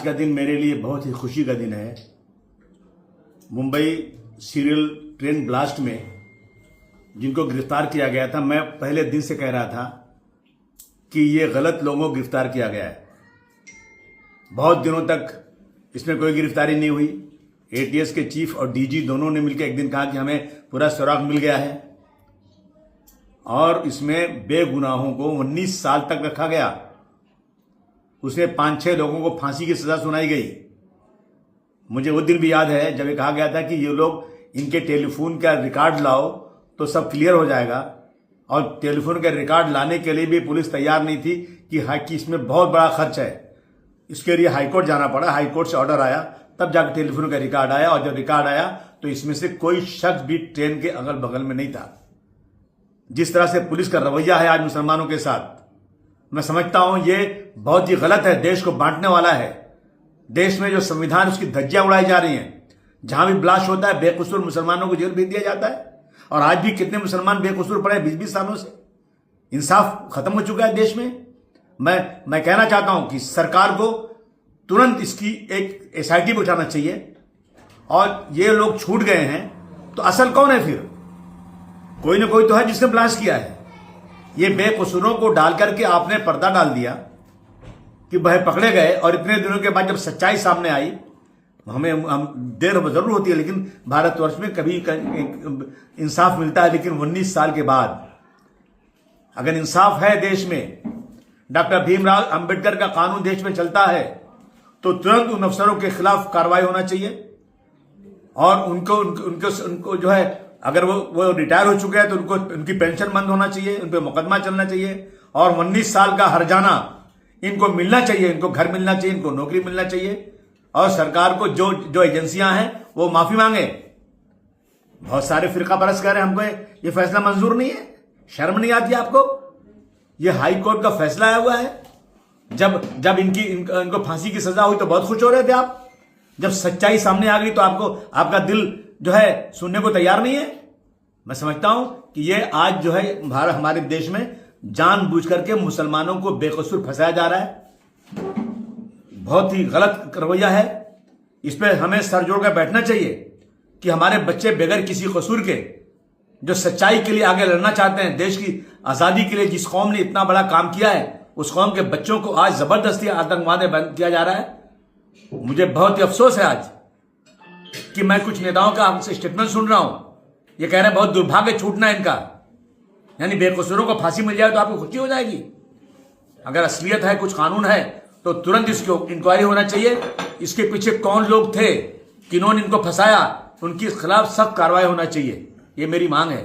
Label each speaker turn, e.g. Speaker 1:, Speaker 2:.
Speaker 1: का दिन मेरे लिए बहुत ही खुशी का दिन है। मुंबई सीरियल ट्रेन ब्लास्ट में जिनको गिरफ्तार किया गया था, मैं पहले दिन से कह रहा था कि ये गलत लोगों को गिरफ्तार किया गया है। बहुत दिनों तक इसमें कोई गिरफ्तारी नहीं हुई। एटीएस के चीफ और डीजी दोनों ने मिलकर एक दिन कहा कि हमें पूरा सुराग मिल गया है और इसमें बेगुनाहों को 19 साल तक रखा गया। उसमें 5-6 लोगों को फांसी की सजा सुनाई गई। मुझे वो दिन भी याद है जब ये कहा गया था कि ये लोग इनके टेलीफोन का रिकॉर्ड लाओ तो सब क्लियर हो जाएगा, और टेलीफोन का रिकॉर्ड लाने के लिए भी पुलिस तैयार नहीं थी कि इसमें बहुत बड़ा खर्च है। इसके लिए हाईकोर्ट जाना पड़ा, हाईकोर्ट से ऑर्डर आया, तब जाकर टेलीफोन का रिकॉर्ड आया, और जब रिकॉर्ड आया तो इसमें से कोई शख्स भी ट्रेन के अगल बगल में नहीं था। जिस तरह से पुलिस का रवैया है आज मुसलमानों के साथ, मैं समझता हूं ये बहुत ही गलत है, देश को बांटने वाला है। देश में जो संविधान उसकी धज्जियां उड़ाई जा रही हैं। जहां भी ब्लास्ट होता है बेकसूर मुसलमानों को जेल भेज दिया जाता है, और आज भी कितने मुसलमान बेकसूर पड़े 20-20 सालों से। इंसाफ खत्म हो चुका है देश में। मैं कहना चाहता हूं कि सरकार को तुरंत इसकी एक एसआईटी भी उठाना चाहिए, और ये लोग छूट गए हैं तो असल कौन है फिर? कोई ना कोई तो है जिसने ब्लास्ट किया है। ये बेकसूरों को डाल करके आपने पर्दा डाल दिया कि वह पकड़े गए, और इतने दिनों के बाद जब सच्चाई सामने आई, हम देर जरूर होती है लेकिन भारतवर्ष में कभी इंसाफ मिलता है। लेकिन 19 साल के बाद अगर इंसाफ है देश में, डॉक्टर भीमराव अंबेडकर का कानून देश में चलता है, तो तुरंत उन अफसरों के खिलाफ कार्रवाई होना चाहिए, और उनको जो है, अगर वो रिटायर हो चुके हैं तो उनकी पेंशन बंद होना चाहिए, उन पर मुकदमा चलना चाहिए, और 19 साल का हर्जाना इनको मिलना चाहिए, इनको घर मिलना चाहिए, इनको नौकरी मिलना चाहिए, और सरकार को जो एजेंसियां हैं वो माफी मांगे। बहुत सारे फिरका परस्त कह रहे हैं हमको ये फैसला मंजूर नहीं है। शर्म नहीं आती आपको? ये हाई कोर्ट का फैसला आया हुआ है। जब इनको फांसी की सजा हुई तो बहुत खुश हो रहे थे आप। जब सच्चाई सामने आ गई तो आपका दिल जो है सुनने को तैयार नहीं है। मैं समझता हूं कि ये आज जो है हमारे देश में जानबूझ करके मुसलमानों को बेकसूर फंसाया जा रहा है। बहुत ही गलत रवैया है। इस पर हमें सर जोड़कर बैठना चाहिए कि हमारे बच्चे बगैर किसी कसूर के जो सच्चाई के लिए आगे लड़ना चाहते हैं, देश की आजादी के लिए जिस कौम ने इतना बड़ा काम किया है, उस कौम के बच्चों को आज जबरदस्ती आतंकवादी बंद किया जा रहा है। मुझे बहुत ही अफसोस है आज कि मैं कुछ नेताओं का आपसे स्टेटमेंट सुन रहा हूं। ये कह रहे हैं बहुत दुर्भाग्य छूटना इनका, यानी बेकसूरों को फांसी मिल जाए तो आपको खुशी हो जाएगी। अगर असलियत है, कुछ कानून है, तो तुरंत इसकी इंक्वायरी होना चाहिए। इसके पीछे कौन लोग थे, किन्होंने इनको फंसाया, उनके खिलाफ सख्त कार्रवाई होना चाहिए। ये मेरी मांग है।